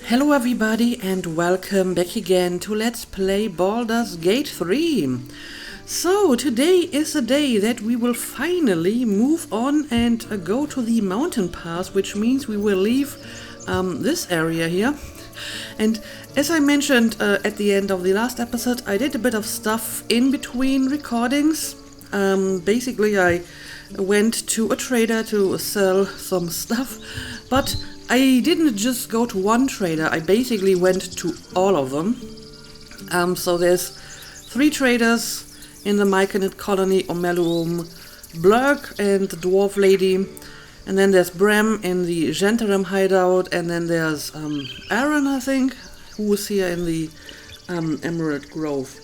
Hello everybody and welcome back again to Let's Play Baldur's Gate 3. So today is the day that we will finally move on and go to the mountain pass, which means we will leave this area here. And as I mentioned at the end of the last episode, I did a bit of stuff in between recordings. Basically I went to a trader to sell some stuff, but I didn't just go to one trader, I basically went to all of them. So there's 3 traders in the Myconid colony, Omeluum, Blurg and the dwarf lady, and then there's Brem in the Gentarem hideout, and then there's Aaron, I think, who is here in the Emerald Grove.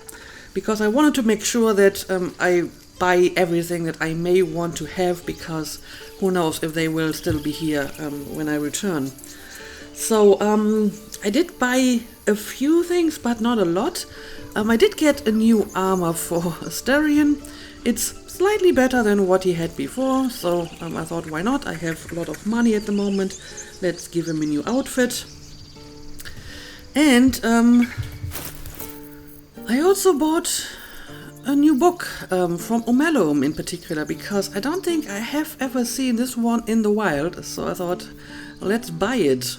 Because I wanted to make sure that I buy everything that I may want to have, because who knows if they will still be here when I return. So I did buy a few things, but not a lot. I did get a new armor for Asterion. It's slightly better than what he had before, so I thought, why not? I have a lot of money at the moment. Let's give him a new outfit. And I also bought a new book from Omeluum in particular, because I don't think I have ever seen this one in the wild, so I thought, let's buy it.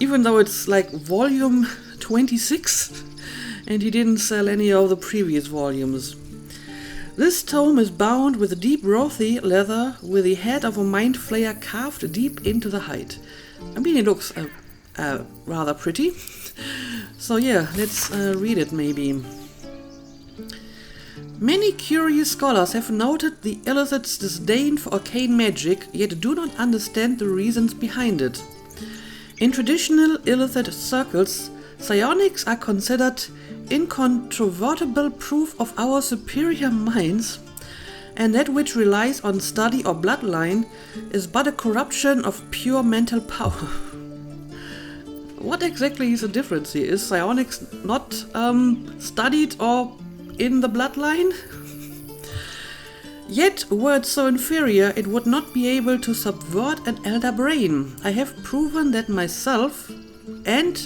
Even though it's like volume 26, and he didn't sell any of the previous volumes. This tome is bound with deep rothy leather with the head of a mind flayer carved deep into the hide. I mean, it looks rather pretty. So yeah, let's read it maybe. Many curious scholars have noted the Illithid's disdain for arcane magic, yet do not understand the reasons behind it. In traditional Illithid circles, psionics are considered incontrovertible proof of our superior minds, and that which relies on study or bloodline is but a corruption of pure mental power. What exactly is the difference here? Is psionics not studied or in the bloodline? Yet, were it so inferior, it would not be able to subvert an elder brain. I have proven that myself, and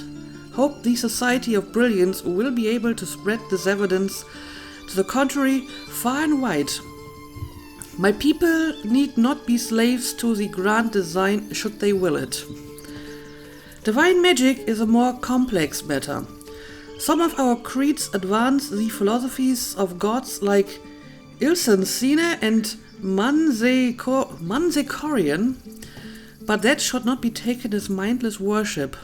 hope the Society of Brilliance will be able to spread this evidence to the contrary far and wide. My people need not be slaves to the grand design should they will it. Divine magic is a more complex matter. Some of our creeds advance the philosophies of gods like Ilsensine and Manzekorian, but that should not be taken as mindless worship.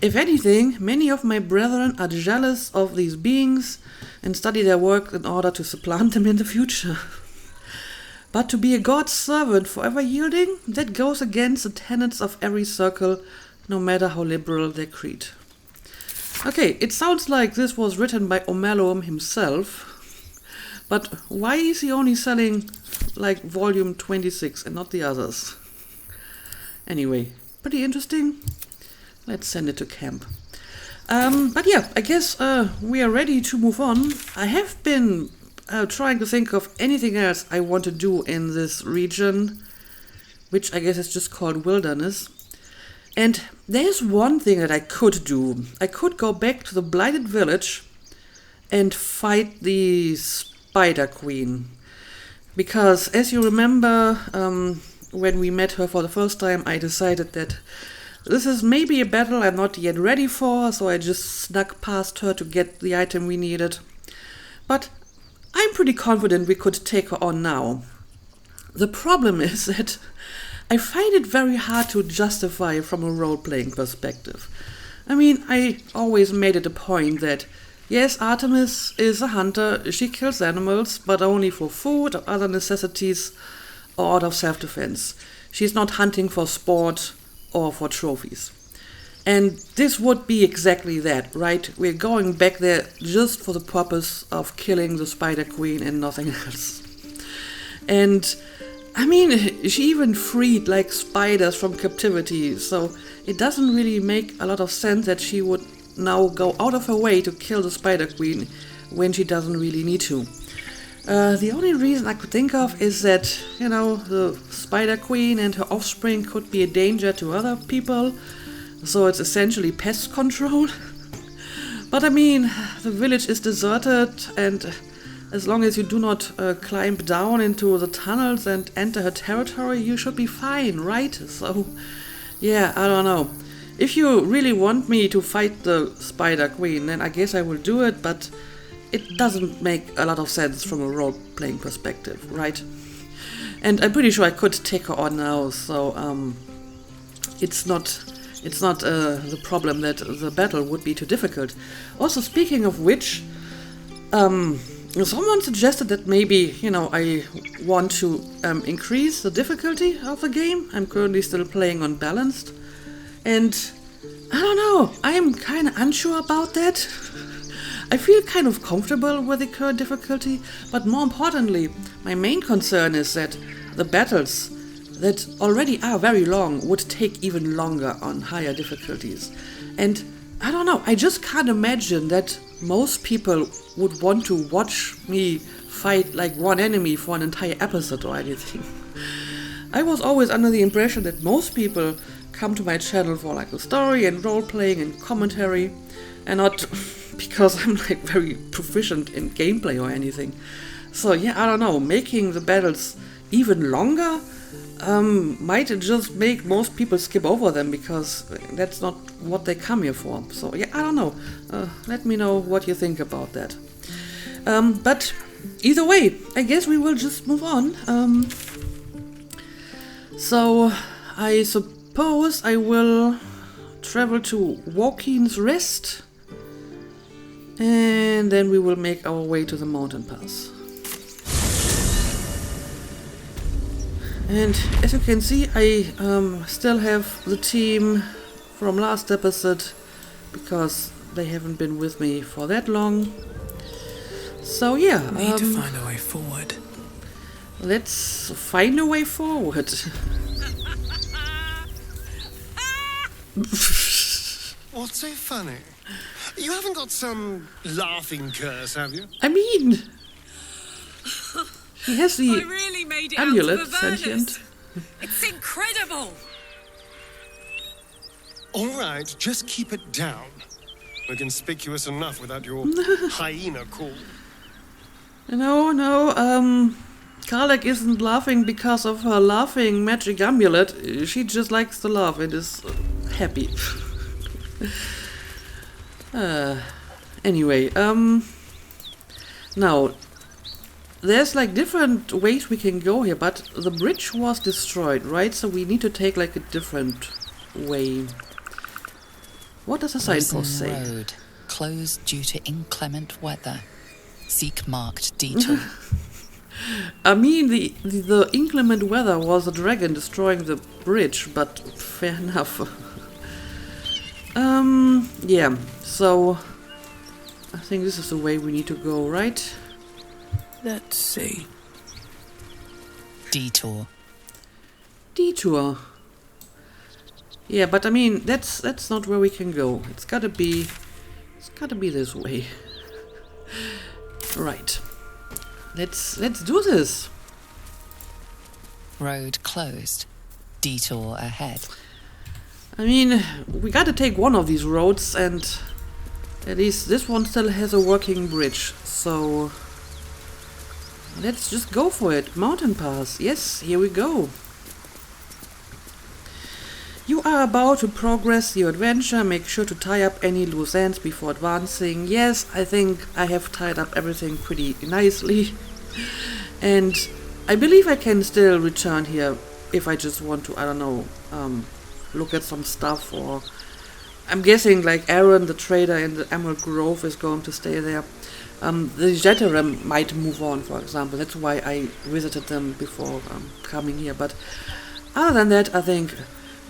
If anything, many of my brethren are jealous of these beings and study their work in order to supplant them in the future. But to be a god's servant forever yielding, that goes against the tenets of every circle, no matter how liberal their creed. Okay, it sounds like this was written by Omeluum himself, but why is he only selling like volume 26 and not the others? Anyway, pretty interesting. Let's send it to camp. But yeah, I guess we are ready to move on. I have been trying to think of anything else I want to do in this region, which I guess is just called wilderness. And there's one thing that I could do. I could go back to the Blighted Village and fight the Spider Queen. Because, as you remember, when we met her for the first time, I decided that this is maybe a battle I'm not yet ready for, so I just snuck past her to get the item we needed. But I'm pretty confident we could take her on now. The problem is that I find it very hard to justify from a role-playing perspective. I mean, I always made it a point that, yes, Artemis is a hunter, she kills animals, but only for food or other necessities or out of self-defense. She's not hunting for sport or for trophies. And this would be exactly that, right? We're going back there just for the purpose of killing the Spider Queen and nothing else. And I mean, she even freed like spiders from captivity, so it doesn't really make a lot of sense that she would now go out of her way to kill the Spider Queen when she doesn't really need to. The only reason I could think of is that, the Spider Queen and her offspring could be a danger to other people, So it's essentially pest control. But I mean, the village is deserted, and as long as you do not climb down into the tunnels and enter her territory, you should be fine, right? So, yeah, I don't know. If you really want me to fight the Spider Queen, then I guess I will do it, but it doesn't make a lot of sense from a role-playing perspective, right? And I'm pretty sure I could take her on now, so it's not the problem that the battle would be too difficult. Also, speaking of which, someone suggested that maybe, I want to increase the difficulty of the game. I'm currently still playing on balanced. And I don't know, I'm kind of unsure about that. I feel kind of comfortable with the current difficulty, but more importantly, my main concern is that the battles that already are very long would take even longer on higher difficulties. And I don't know, I just can't imagine that most people would want to watch me fight like one enemy for an entire episode or anything. I was always under the impression that most people come to my channel for like the story and role-playing and commentary, and not because I'm like very proficient in gameplay or anything. So yeah, I don't know, making the battles even longer might just make most people skip over them, because that's not what they come here for. So yeah, I don't know. Let me know what you think about that. But either way, I guess we will just move on. So I suppose I will travel to Wokin's Rest, and then we will make our way to the mountain pass. And as you can see, I still have the team from last episode, because they haven't been with me for that long. So yeah, need to find a way forward. Let's find a way forward. What's so funny? You haven't got some laughing curse, have you? I mean, he has the I really made it amulet, out to the burners. sentient. It's incredible. All right, just keep it down. We're conspicuous enough without your hyena call. No, Karlek isn't laughing because of her laughing magic amulet. She just likes to laugh and is happy. Anyway, now, there's like different ways we can go here, but the bridge was destroyed, right? So we need to take like a different way. What does the signpost say? Road, closed due to inclement weather. Seek marked detour. I mean, the inclement weather was a dragon destroying the bridge, but fair enough. Yeah, so I think this is the way we need to go, right? Let's see. Detour. Detour. Yeah, but I mean, that's not where we can go. It's gotta be this way. Right. Let's do this. Road closed. Detour ahead. I mean, we gotta take one of these roads, and at least this one still has a working bridge, so let's just go for it. Mountain pass. Yes, here we go. You are about to progress your adventure. Make sure to tie up any loose ends before advancing. Yes, I think I have tied up everything pretty nicely. And I believe I can still return here if I just want to, I don't know, look at some stuff, or I'm guessing like Aaron, the trader in the Emerald Grove, is going to stay there. The Jeterim might move on, for example. That's why I visited them before coming here. But other than that, I think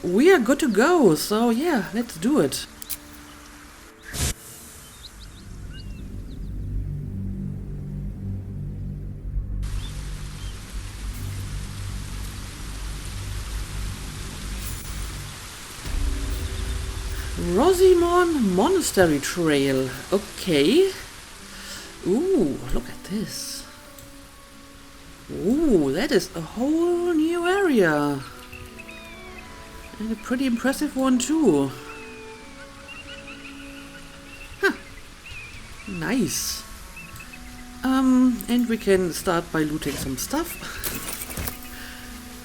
we are good to go. So yeah, let's do it. Rosimon Monastery Trail. Okay. Ooh, look at this. Ooh, that is a whole new area. And a pretty impressive one too. Nice. And we can start by looting some stuff.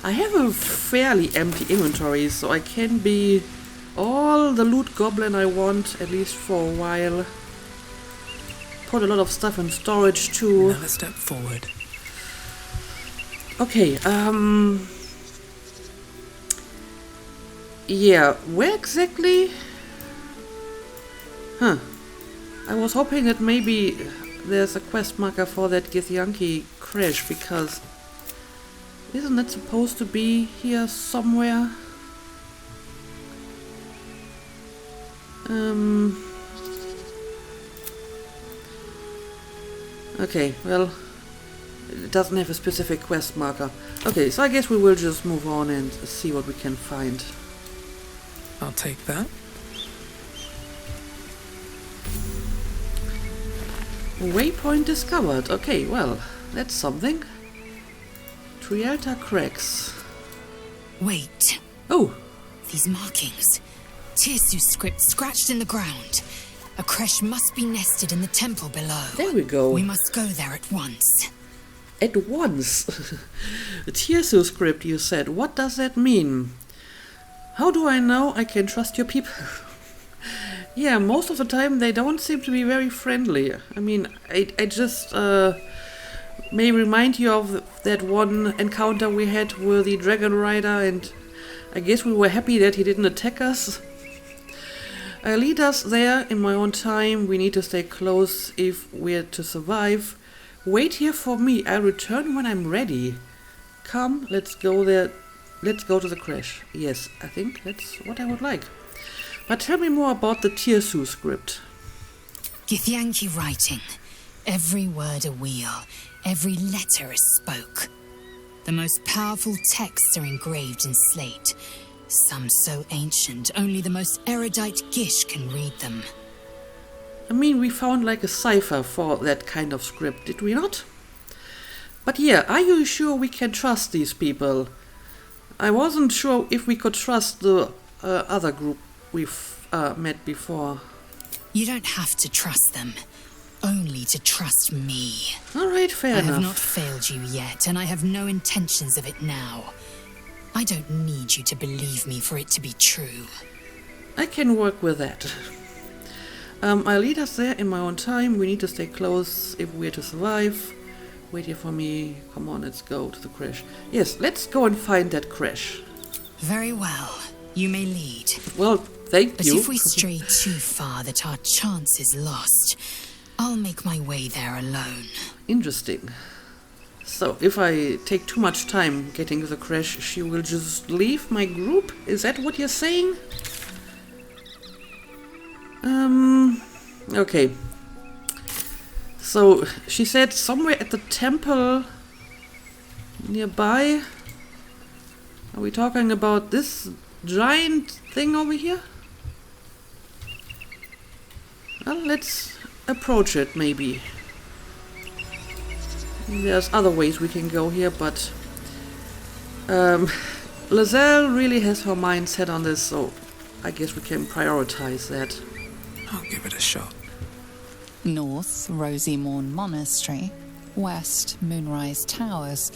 I have a fairly empty inventory, so I can be all the loot goblin I want, at least for a while. Put a lot of stuff in storage too. Another step forward. Okay, yeah, where exactly? Huh. I was hoping that maybe there's a quest marker for that Githyanki crèche, because isn't that supposed to be here somewhere? Okay, well, it doesn't have a specific quest marker. Okay, so I guess we will just move on and see what we can find. I'll take that. Waypoint discovered. Okay, well, that's something. Trialta cracks. Wait. Oh, These markings. Tirsu script scratched in the ground. A crèche must be nested in the temple below. there we go. We must go there at once. At once. A Tirsu script, you said. What does that mean? How do I know I can trust your people? Yeah, most of the time they don't seem to be very friendly. I mean, I just may remind you of that one encounter we had with the dragon rider, and I guess we were happy that he didn't attack us. Lead us there in my own time. We need to stay close if we're to survive. Wait here for me. I'll return when I'm ready. Come, let's go there. Let's go to the crèche. Yes, I think that's what I would like. But tell me more about the Tirsu script. Githyanki writing. Every word a wheel. Every letter is spoke. The most powerful texts are engraved in slate. Some so ancient, only the most erudite Gish can read them. I mean, we found like a cipher for that kind of script, did we not? But yeah, are you sure we can trust these people? I wasn't sure if we could trust the other group we've met before. You don't have to trust them. Only to trust me. Alright, fair I enough. have not failed you yet, and I have no intentions of it now. I don't need you to believe me for it to be true. I can work with that. I'll lead us there in my own time. We need to stay close if we're to survive. Wait here for me. Come on, let's go to the crèche. Yes, let's go and find that crèche. Very well. You may lead. Well, thank But you. if we stray too far that our chance is lost, I'll make my way there alone. Interesting. So, if I take too much time getting to the crèche, she will just leave my group? Is that what you're saying? Okay. So, she said somewhere at the temple nearby. Are we talking about this giant thing over here? Well, let's approach it, maybe. There's other ways we can go here, but Lizelle really has her mind set on this, so I guess we can prioritize that. I'll give it a shot. North, Rosy Morn Monastery. West, Moonrise Towers.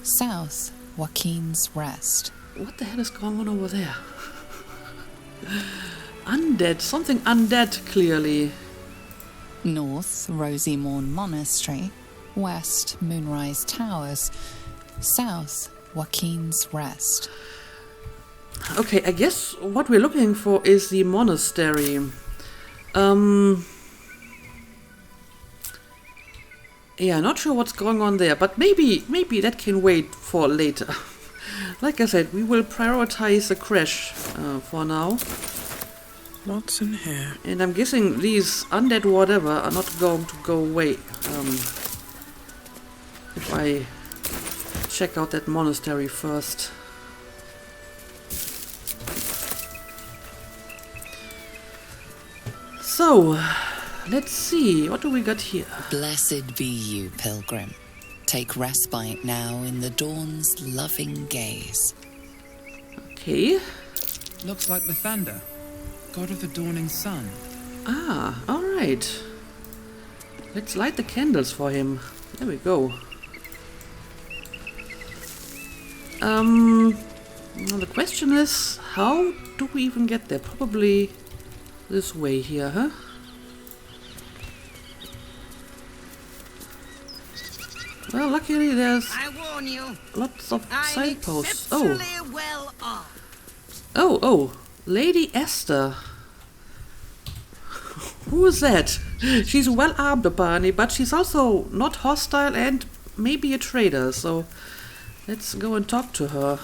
South, Joaquin's Rest. What the hell is going on over there? Undead. Something undead, clearly. North, Rosy Morn Monastery. West, Moonrise Towers. South, Joaquin's Rest. Okay, I guess what we're looking for is the monastery. Yeah, not sure what's going on there, but maybe that can wait for later. Like I said, we will prioritize the crèche for now. What's in here? And I'm guessing these undead whatever are not going to go away. If I check out that monastery first. So, let's see, what do we got here? Blessed be you, pilgrim. Take respite now in the dawn's loving gaze. Okay. Looks like the thunder, god of the dawning sun. Ah, alright. Let's light the candles for him. There we go. Now the question is, how do we even get there? Probably this way here, huh? Well, luckily there's I warn you, lots of I'm signposts. exceptionally well armed. Oh, Lady Esther. Who is that? She's well armed apparently, but she's also not hostile and maybe a traitor, so let's go and talk to her.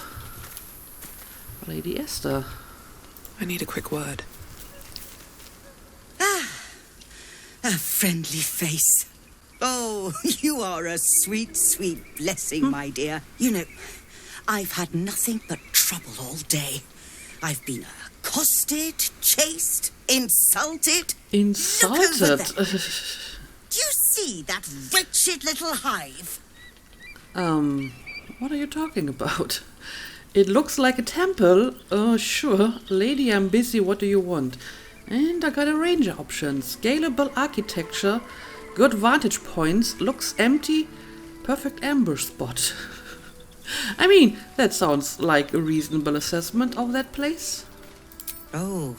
Lady Esther. I need a quick word. A friendly face. Oh, you are a sweet, sweet blessing, my dear. You know, I've had nothing but trouble all day. I've been accosted, chased, insulted. Insulted? Look over there. Do you see that wretched little hive? What are you talking about? It looks like a temple. Sure. Lady, I'm busy. What do you want? And I got a range of options. Scalable architecture, good vantage points, looks empty, perfect ambush spot. I mean, that sounds like a reasonable assessment of that place. Oh,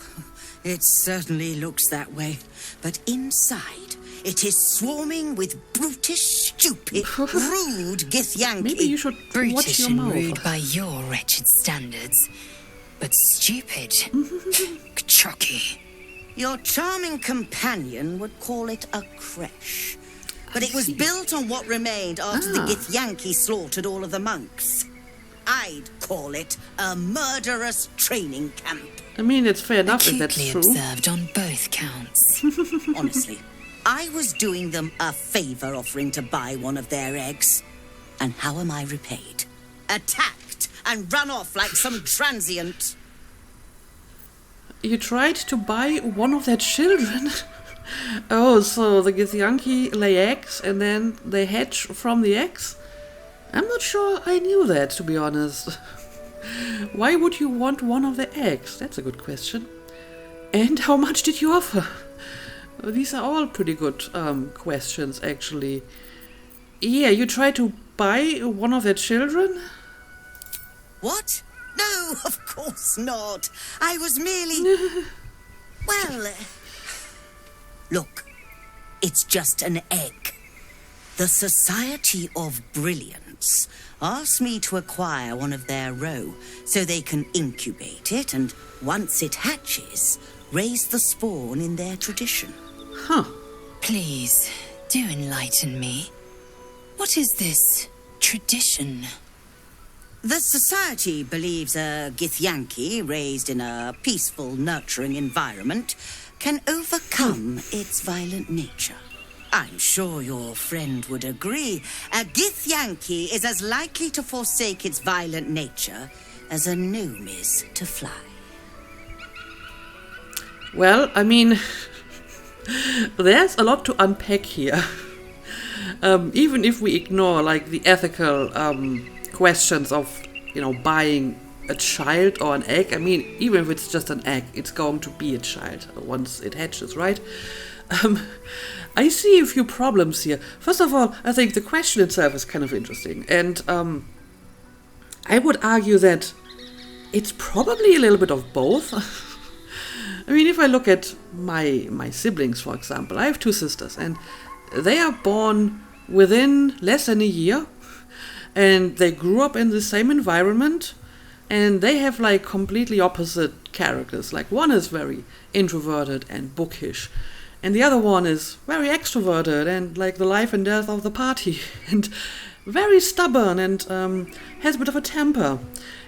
it certainly looks that way. But inside, it is swarming with brutish, stupid, rude Githyanki. Maybe you should watch Brutish your and mouth. rude by your wretched standards, but stupid. Chucky. Your charming companion would call it a crèche. But it was built on what remained after the Githyanki slaughtered all of the monks. I'd call it a murderous training camp. I mean, it's fair enough if that's Acutely true. observed on both counts. Honestly, I was doing them a favor offering to buy one of their eggs. And how am I repaid? Attacked and run off like some transient. You tried to buy one of their children? Oh, so the Githyanki lay eggs and then they hatch from the eggs? I'm not sure I knew that, to be honest. Why would you want one of the eggs? That's a good question. And how much did you offer? These are all pretty good questions, actually. Yeah, you tried to buy one of their children? What? No, of course not. I was merely... Well... Look, it's just an egg. The Society of Brilliance asked me to acquire one of their roe so they can incubate it and, once it hatches, raise the spawn in their tradition. Huh. Please, do enlighten me. What is this tradition? The Society believes a Githyanki raised in a peaceful, nurturing environment can overcome its violent nature. I'm sure your friend would agree. A Githyanki is as likely to forsake its violent nature as a gnome is to fly. Well, I mean, there's a lot to unpack here. Even if we ignore, like, the ethical questions of, you know, buying a child or an egg. I mean, even if it's just an egg, it's going to be a child once it hatches, right? I see a few problems here. First of all, I think the question itself is kind of interesting. And I would argue that it's probably a little bit of both. I mean, if I look at my siblings, for example, I have two sisters, and they are born within less than a year, and they grew up in the same environment, and they have like completely opposite characters. Like, one is very introverted and bookish, and the other one is very extroverted and like the life and death of the party, and very stubborn and has a bit of a temper.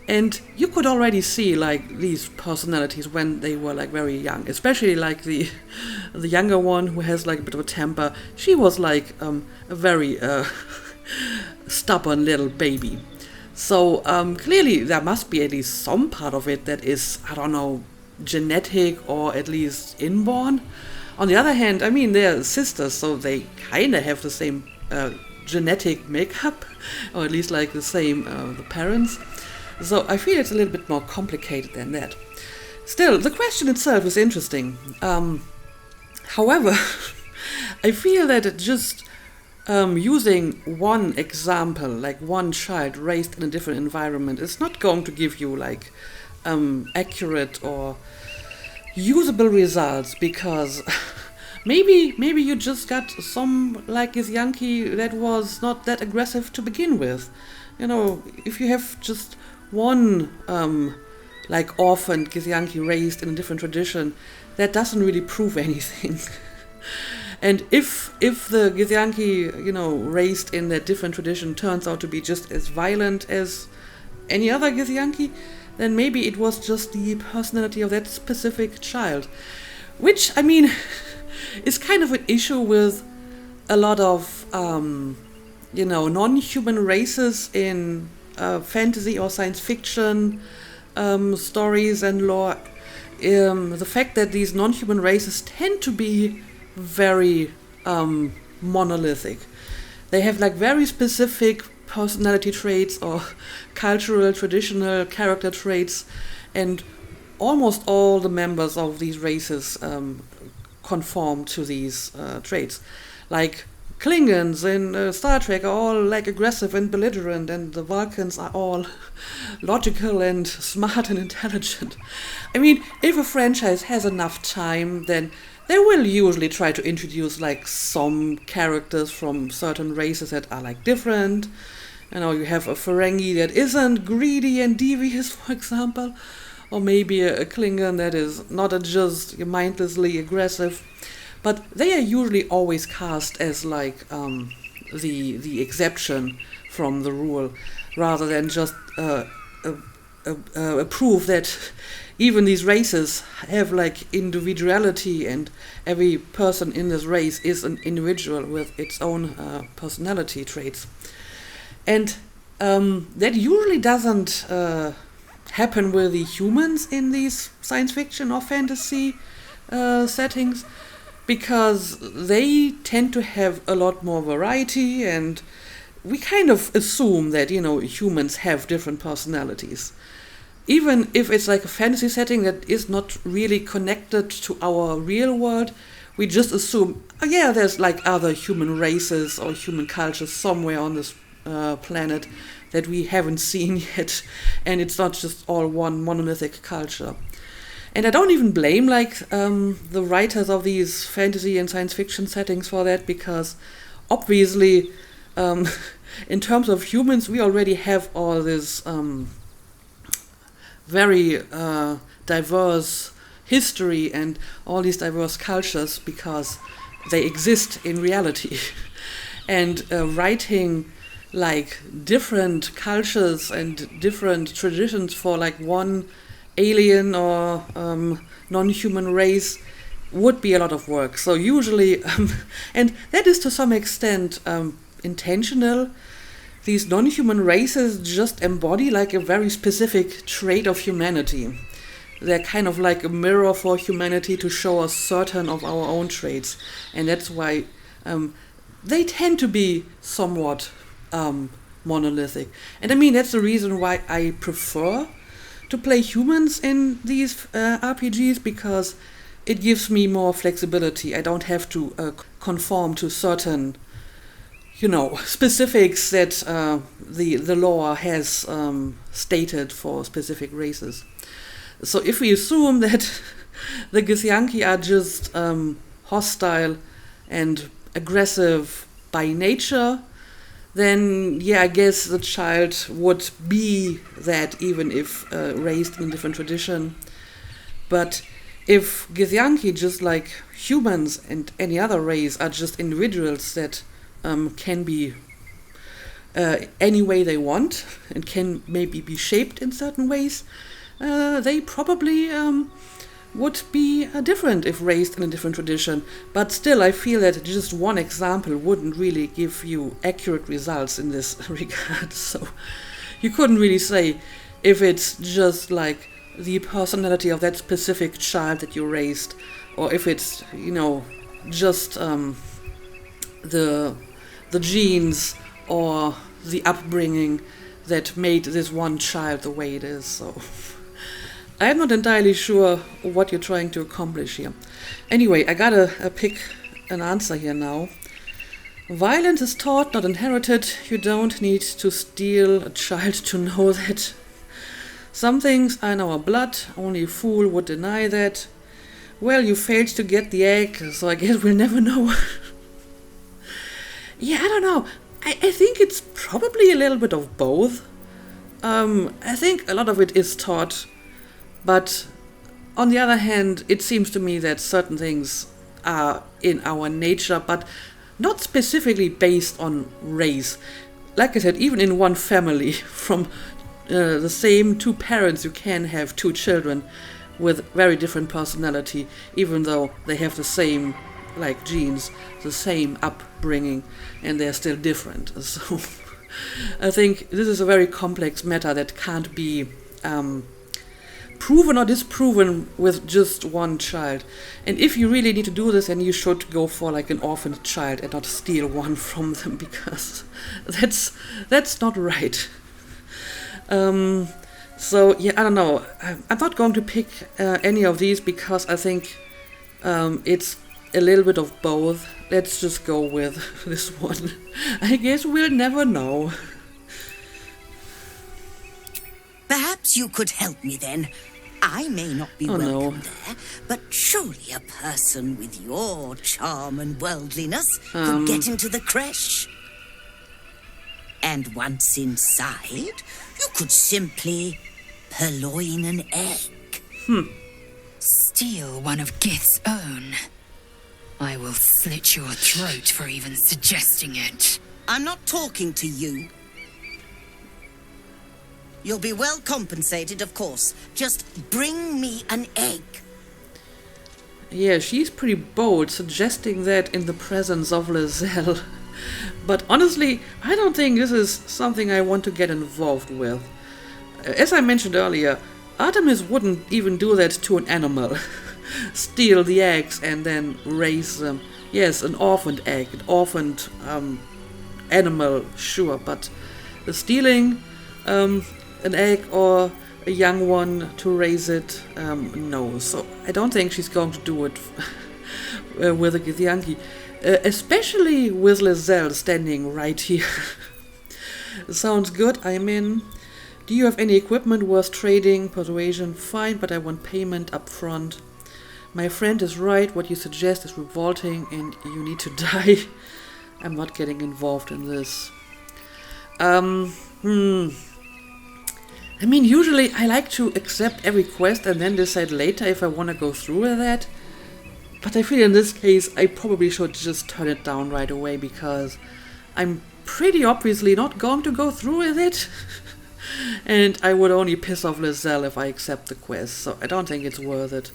And you could already see like these personalities when they were like very young, especially like the younger one who has like a bit of a temper. She was like a very stubborn little baby. So clearly there must be at least some part of it that is, I don't know, genetic or at least inborn. On the other hand, I mean, they're sisters, so they kind of have the same genetic makeup, or at least like the same the parents. So I feel it's a little bit more complicated than that. Still, the question itself is interesting. However, I feel that it just using one example, like one child raised in a different environment, is not going to give you like accurate or usable results, because maybe you just got some like Githyanki that was not that aggressive to begin with. You know, if you have just one like orphaned Githyanki raised in a different tradition, that doesn't really prove anything. And if the Githyanki, you know, raised in that different tradition turns out to be just as violent as any other Githyanki, then maybe it was just the personality of that specific child. Which, I mean, is kind of an issue with a lot of, you know, non-human races in fantasy or science fiction stories and lore. The fact that these non-human races tend to be very monolithic. They have like very specific personality traits or cultural, traditional character traits, and almost all the members of these races conform to these traits. Like Klingons in Star Trek are all like aggressive and belligerent, and the Vulcans are all logical and smart and intelligent. I mean, if a franchise has enough time, then they will usually try to introduce like some characters from certain races that are like different. You know, you have a Ferengi that isn't greedy and devious, for example, or maybe a Klingon that is not just mindlessly aggressive. But they are usually always cast as like the exception from the rule, rather than just a proof that even these races have like individuality, and every person in this race is an individual with its own personality traits. And that usually doesn't happen with the humans in these science fiction or fantasy settings, because they tend to have a lot more variety, and we kind of assume that, you know, humans have different personalities. Even if it's like a fantasy setting that is not really connected to our real world, we just assume, oh yeah, there's like other human races or human cultures somewhere on this planet that we haven't seen yet, and it's not just all one monolithic culture. And I don't even blame like the writers of these fantasy and science fiction settings for that, because obviously in terms of humans we already have all this very diverse history and all these diverse cultures, because they exist in reality. And writing like different cultures and different traditions for like one alien or non-human race would be a lot of work. So usually, and that is to some extent intentional, these non-human races just embody like a very specific trait of humanity. They're kind of like a mirror for humanity to show us certain of our own traits, and that's why they tend to be somewhat monolithic. And I mean, that's the reason why I prefer to play humans in these RPGs, because it gives me more flexibility. I don't have to conform to certain, you know, specifics that the lore has stated for specific races. So if we assume that the Githyanki are just hostile and aggressive by nature, then yeah, I guess the child would be that, even if raised in a different tradition. But if Githyanki, just like humans and any other race, are just individuals that can be any way they want and can maybe be shaped in certain ways, they probably would be different if raised in a different tradition. But still, I feel that just one example wouldn't really give you accurate results in this regard. So you couldn't really say if it's just like the personality of that specific child that you raised, or if it's, you know, just the genes or the upbringing that made this one child the way it is. So I'm not entirely sure what you're trying to accomplish here. Anyway, I gotta pick an answer here now. Violence is taught, not inherited. You don't need to steal a child to know that. Some things are in our blood. Only a fool would deny that. Well, you failed to get the egg, so I guess we'll never know. Yeah, I don't know. I think it's probably a little bit of both. I think a lot of it is taught, but on the other hand, it seems to me that certain things are in our nature, but not specifically based on race. Like I said, even in one family, from the same two parents, you can have two children with very different personality, even though they have the same genes, the same upbringing, and they're still different. So I think this is a very complex matter that can't be proven or disproven with just one child. And if you really need to do this, then you should go for an orphaned child and not steal one from them, because that's not right. So yeah, I don't know. I'm not going to pick any of these because I think it's a little bit of both. Let's just go with this one. I guess we'll never know. Perhaps you could help me then. I may not be welcome there, but surely a person with your charm and worldliness could get into the crèche. And once inside, you could simply purloin an egg. Steal one of Gith's own. I will slit your throat for even suggesting it. I'm not talking to you. You'll be well compensated, of course. Just bring me an egg. Yeah, she's pretty bold, suggesting that in the presence of Lizelle. But honestly, I don't think this is something I want to get involved with. As I mentioned earlier, Artemis wouldn't even do that to an animal. Steal the eggs and then raise them. Yes, an orphaned egg, an orphaned animal, sure, but the stealing an egg or a young one to raise it, no. So I don't think she's going to do it with a Githyanki. Especially with Lizelle standing right here. Sounds good, I'm in. Do you have any equipment worth trading? Persuasion, fine, but I want payment up front. My friend is right, what you suggest is revolting and you need to die. I'm not getting involved in this. I mean, usually I like to accept every quest and then decide later if I want to go through with that. But I feel in this case I probably should just turn it down right away, because I'm pretty obviously not going to go through with it. And I would only piss off Lizelle if I accept the quest, so I don't think it's worth it.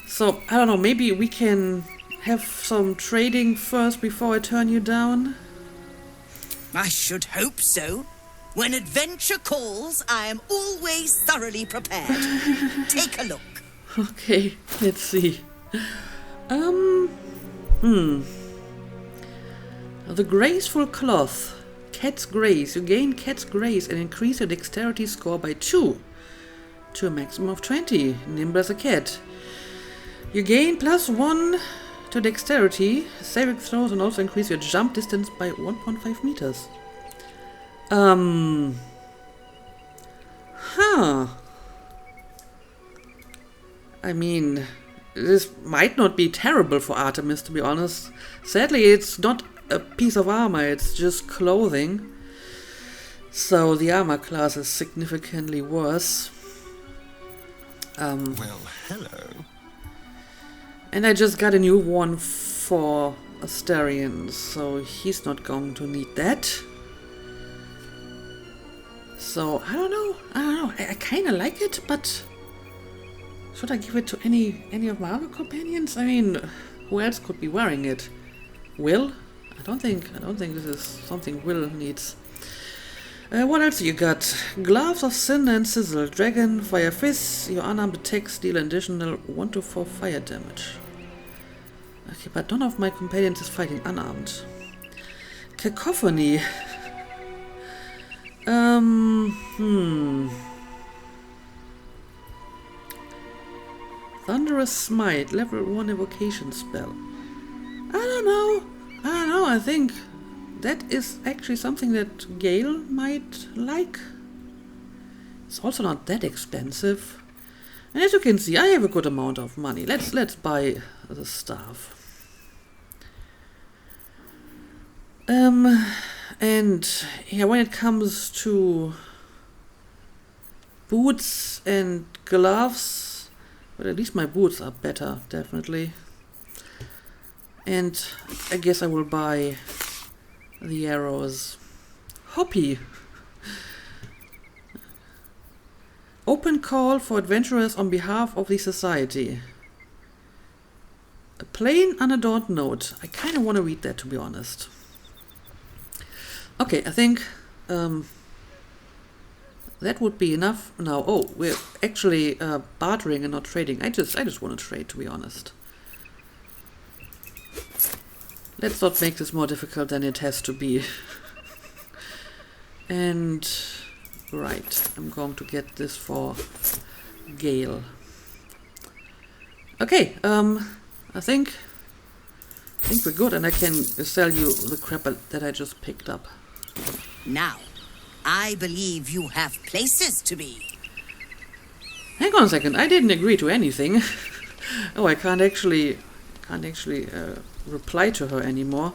So, I don't know, maybe we can have some trading first before I turn you down? I should hope so. When adventure calls, I am always thoroughly prepared. Take a look. Okay, let's see. The graceful cloth. Cat's grace. You gain cat's grace and increase your dexterity score by 2 to a maximum of 20. Nimble as a cat. You gain +1 to dexterity, saving throws, and also increase your jump distance by 1.5 meters. I mean, this might not be terrible for Artemis, to be honest. Sadly, it's not a piece of armor, it's just clothing. So the armor class is significantly worse. Well, hello. And I just got a new one for Asterion, so he's not going to need that. So, I don't know. I kind of like it, but should I give it to any of my other companions? I mean, who else could be wearing it? Will? I don't think this is something Will needs. What else you got? Gloves of Sin and Sizzle. Dragon, Fire Fist. Your unarmed attacks deal an additional 1 to 4 fire damage. Okay, but none of my companions is fighting unarmed. Cacophony. Thunderous Smite, level 1 evocation spell. I don't know. I think that is actually something that Gale might like. It's also not that expensive. And as you can see, I have a good amount of money. Let's buy the stuff. And yeah, when it comes to boots and gloves, but at least my boots are better, definitely. And I guess I will buy the arrows. Hoppy. Open call for adventurers on behalf of the society. A plain, unadorned note. I kind of want to read that, to be honest. Okay, I think that would be enough now. Oh, we're actually bartering and not trading. I just want to trade, to be honest. Let's not make this more difficult than it has to be. And right, I'm going to get this for Gale. Okay, I think we're good, and I can sell you the crap that I just picked up. Now, I believe you have places to be. Hang on a second, I didn't agree to anything. Oh, I can't actually reply to her anymore.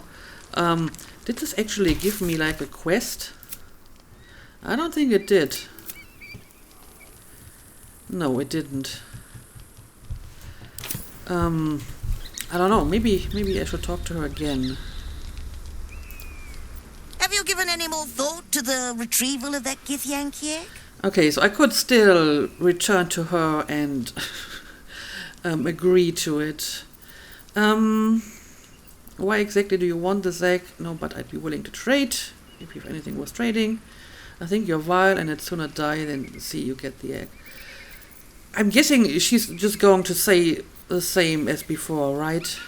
Did this actually give me like a quest? I don't think it did. No, it didn't. I don't know, maybe I should talk to her again. Have you given any more thought to the retrieval of that Githyanki egg? Okay, so I could still return to her and agree to it. Why exactly do you want this egg? No, but I'd be willing to trade if you have anything worth trading. I think you're vile and I'd sooner die than see you get the egg. I'm guessing she's just going to say the same as before, right?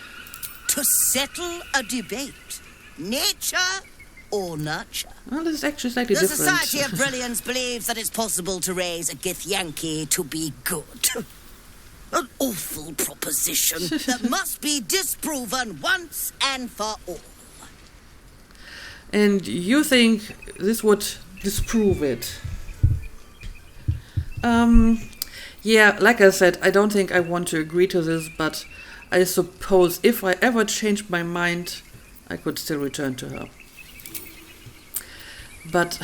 To settle a debate. Nature or nurture? Well, this is actually slightly The different. Society of Brilliance believes that it's possible to raise a Githyanki to be good. An awful proposition that must be disproven once and for all. And you think this would disprove it? Yeah, like I said, I don't think I want to agree to this, but I suppose if I ever changed my mind, I could still return to her. But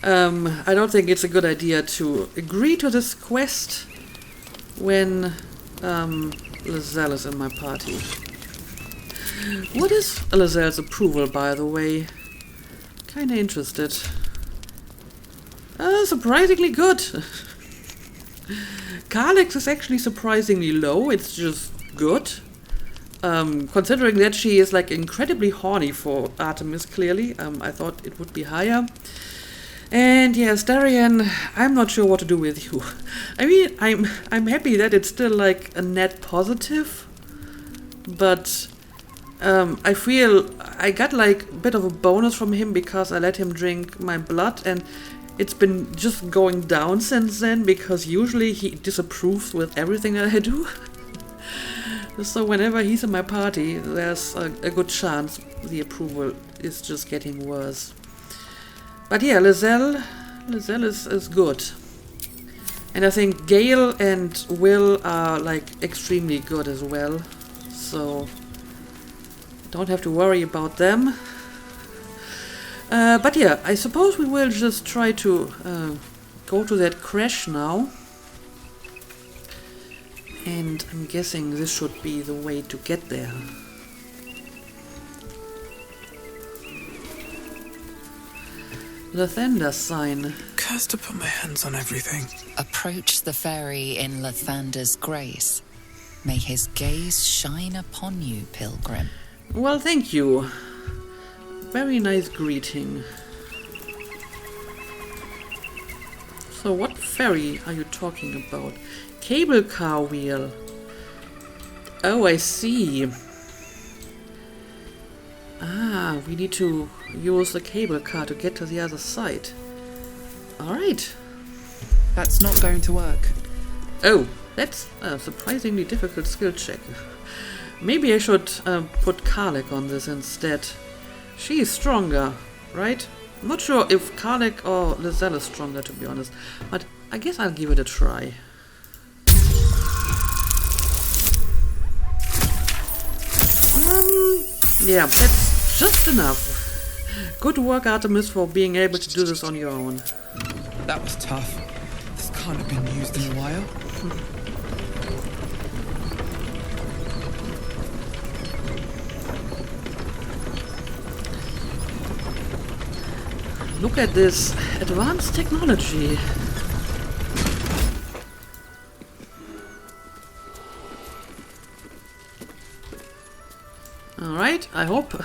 I don't think it's a good idea to agree to this quest when Lizelle is in my party. What is Lizelle's approval, by the way? Kinda interested. Surprisingly good. Carlex is actually surprisingly low. It's just good. Considering that she is like incredibly horny for Artemis, clearly. I thought it would be higher. And yeah, Starian, I'm not sure what to do with you. I mean, I'm happy that it's still like a net positive, but I feel I got like a bit of a bonus from him because I let him drink my blood, and it's been just going down since then because usually he disapproves with everything that I do. So whenever he's in my party, there's a good chance the approval is just getting worse. But yeah, Lizelle is good. And I think Gale and Will are like extremely good as well. So don't have to worry about them. But yeah, I suppose we will just try to go to that crèche now. And I'm guessing this should be the way to get there. Lathander sign. Cursed to put my hands on everything. Approach the fairy in Lathander's grace. May his gaze shine upon you, pilgrim. Well, thank you. Very nice greeting. So what ferry are you talking about? Cable car wheel. Oh, I see. Ah, we need to use the cable car to get to the other side. Alright. That's not going to work. Oh, that's a surprisingly difficult skill check. Maybe I should put Karlek on this instead. She is stronger, right? I'm not sure if Karlek or Lizelle is stronger, to be honest. But I guess I'll give it a try. Yeah, that's just enough. Good work, Artemis, for being able to do this on your own. That was tough. This can't have been used in a while. Look at this advanced technology. Alright, I hope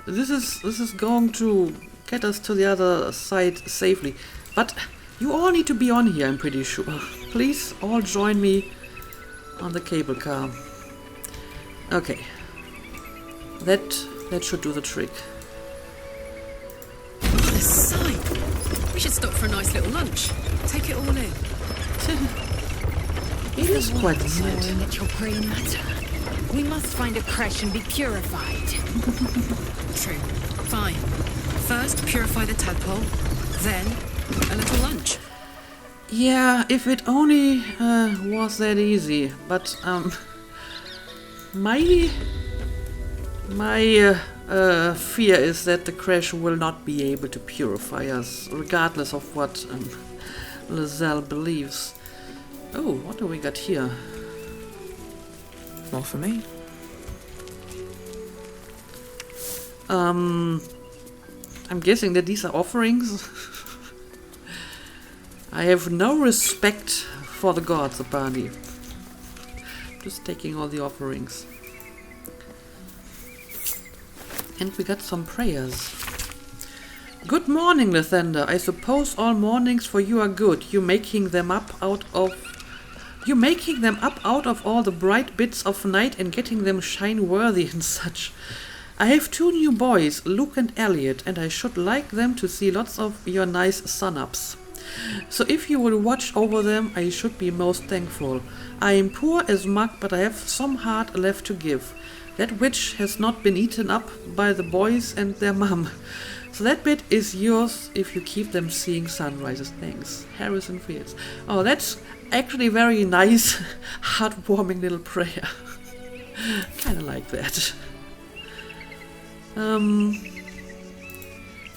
this is going to get us to the other side safely. But you all need to be on here, I'm pretty sure. Please all join me on the cable car. Okay. That should do the trick. The sight. We should stop for a nice little lunch. Take it all in. It is quite the sight. Enrich your grey matter. We must find a crèche and be purified. True. Fine. First, purify the tadpole. Then, a little lunch. Yeah, if it only was that easy. But my fear is that the crèche will not be able to purify us, regardless of what Lizelle believes. Oh, what do we got here? More for me. I'm guessing that these are offerings. I have no respect for the gods, apparently. Just taking all the offerings. And we got some prayers. Good morning, Lathander. I suppose all mornings for you are good. You making them up out of all the bright bits of night and getting them shine worthy and such. I have 2 new boys, Luke and Elliot, and I should like them to see lots of your nice sun-ups. So if you will watch over them, I should be most thankful. I am poor as mug, but I have some heart left to give. That which has not been eaten up by the boys and their mum. So that bit is yours if you keep them seeing sunrises. Thanks. Harrison Fields. Oh, that's actually very nice, heartwarming little prayer. Kinda like that.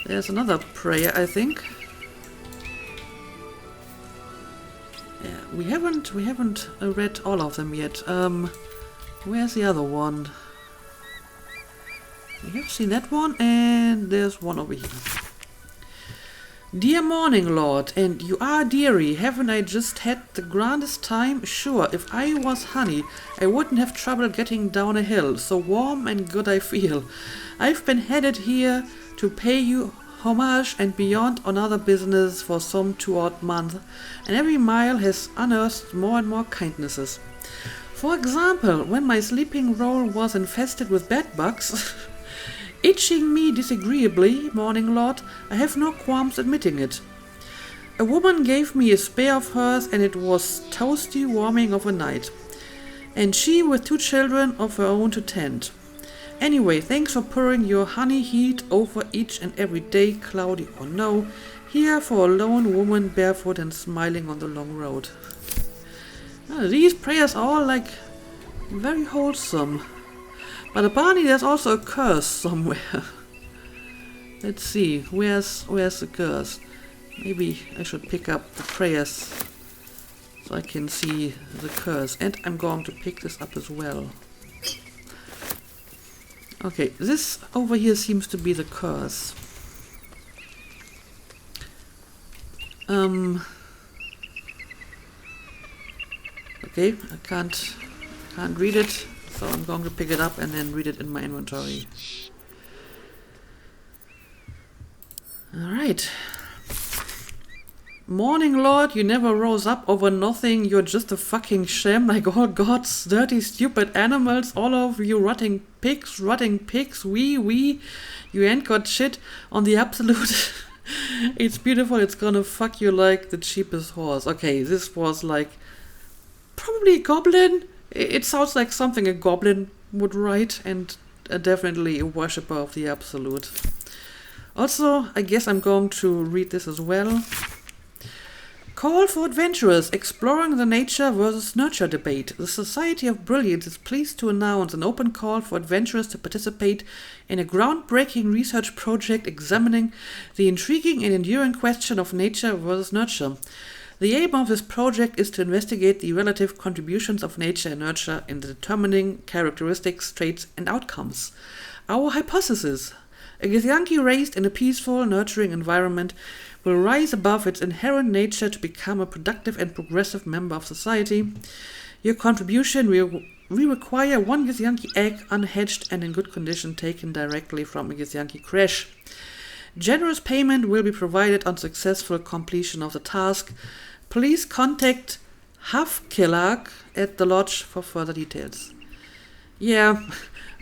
There's another prayer, I think. Yeah, we haven't read all of them yet. Where's the other one? We have seen that one, and there's one over here. Dear morning, Lord, and you are dearie. Haven't I just had the grandest time? Sure, if I was honey, I wouldn't have trouble getting down a hill. So warm and good I feel. I've been headed here to pay you homage and beyond on other business for some 2 odd months, and every mile has unearthed more and more kindnesses. For example, when my sleeping roll was infested with bedbugs, itching me disagreeably, morning lord, I have no qualms admitting it. A woman gave me a spare of hers, and it was toasty warming of a night, and she with 2 children of her own to tend. Anyway, thanks for pouring your honey heat over each and every day, cloudy or no, here for a lone woman barefoot and smiling on the long road. These prayers are all like very wholesome. But apparently there's also a curse somewhere. Let's see, where's the curse? Maybe I should pick up the prayers so I can see the curse. And I'm going to pick this up as well. Okay, this over here seems to be the curse. Okay, I can't read it. So I'm going to pick it up and then read it in my inventory. Alright. Morning, Lord, you never rose up over nothing. You're just a fucking sham like all gods, dirty, stupid animals, all of you rotting pigs, wee. You ain't got shit on the absolute. It's beautiful, it's gonna fuck you like the cheapest horse. Okay, this was like probably a goblin. It sounds like something a goblin would write, and definitely a worshipper of the absolute. Also, I guess I'm going to read this as well. Call for adventurers exploring the nature versus nurture debate. The Society of Brilliance is pleased to announce an open call for adventurers to participate in a groundbreaking research project examining the intriguing and enduring question of nature versus nurture. The aim of this project is to investigate the relative contributions of nature and nurture in determining characteristics, traits, and outcomes. Our hypothesis: a Githyanki raised in a peaceful, nurturing environment will rise above its inherent nature to become a productive and progressive member of society. Your contribution we require 1 Githyanki egg, unhatched and in good condition, taken directly from a Githyanki crèche. Generous payment will be provided on successful completion of the task. Please contact Hafkilag at the lodge for further details. Yeah,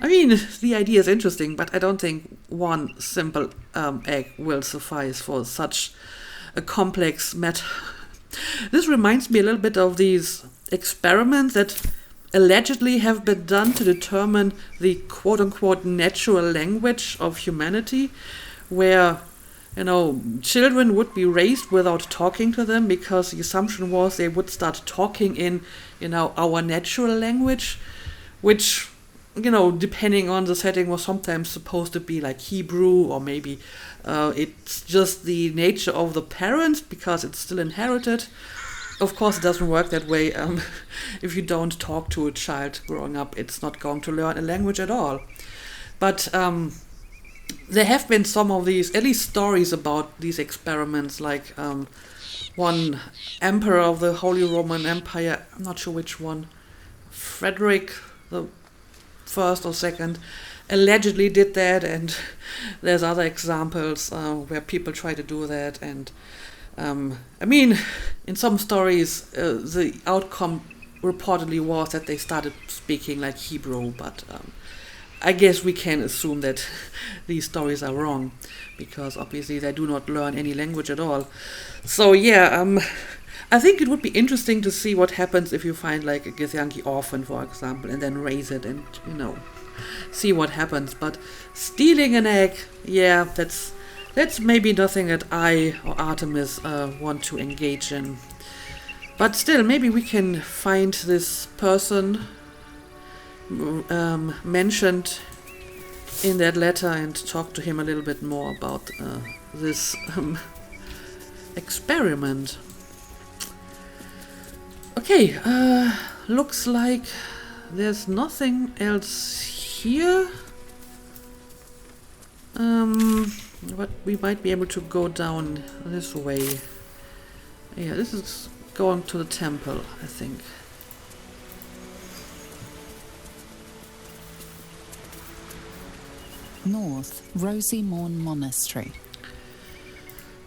I mean, the idea is interesting, but I don't think one simple egg will suffice for such a complex matter. This reminds me a little bit of these experiments that allegedly have been done to determine the quote-unquote natural language of humanity, where, you know, children would be raised without talking to them because the assumption was they would start talking in, you know, our natural language, which, you know, depending on the setting, was sometimes supposed to be like Hebrew, or maybe it's just the nature of the parents because it's still inherited. Of course, it doesn't work that way. If you don't talk to a child growing up, it's not going to learn a language at all. But there have been some of these, at least stories about these experiments, like one emperor of the Holy Roman Empire, I'm not sure which one, Frederick the First or Second, allegedly did that, and there's other examples where people try to do that, and I mean, in some stories the outcome reportedly was that they started speaking like Hebrew, but I guess we can assume that these stories are wrong, because obviously they do not learn any language at all. So yeah, I think it would be interesting to see what happens if you find like a Githyanki orphan, for example, and then raise it and, you know, see what happens. But stealing an egg, yeah, that's maybe nothing that I or Artemis want to engage in. But still, maybe we can find this person mentioned in that letter and talk to him a little bit more about this experiment. Okay, looks like there's nothing else here. But we might be able to go down this way. Yeah, this is going to the temple, I think. North, Rosy Morn Monastery.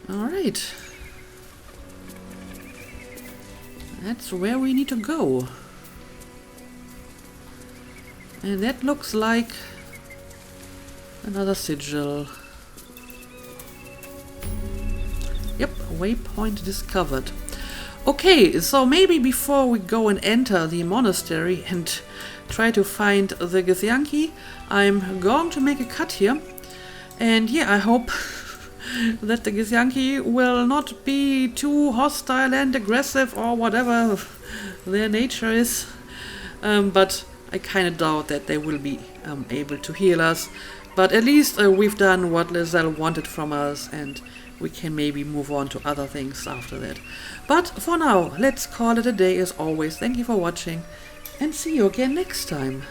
Alright. That's where we need to go. And that looks like another sigil. Yep, waypoint discovered. Okay, so maybe before we go and enter the monastery and try to find the Githyanki, I'm going to make a cut here. And yeah, I hope that the Githyanki will not be too hostile and aggressive or whatever their nature is. But I kind of doubt that they will be able to heal us. But at least we've done what Lizelle wanted from us, and we can maybe move on to other things after that. But for now, let's call it a day as always. Thank you for watching, and see you again next time.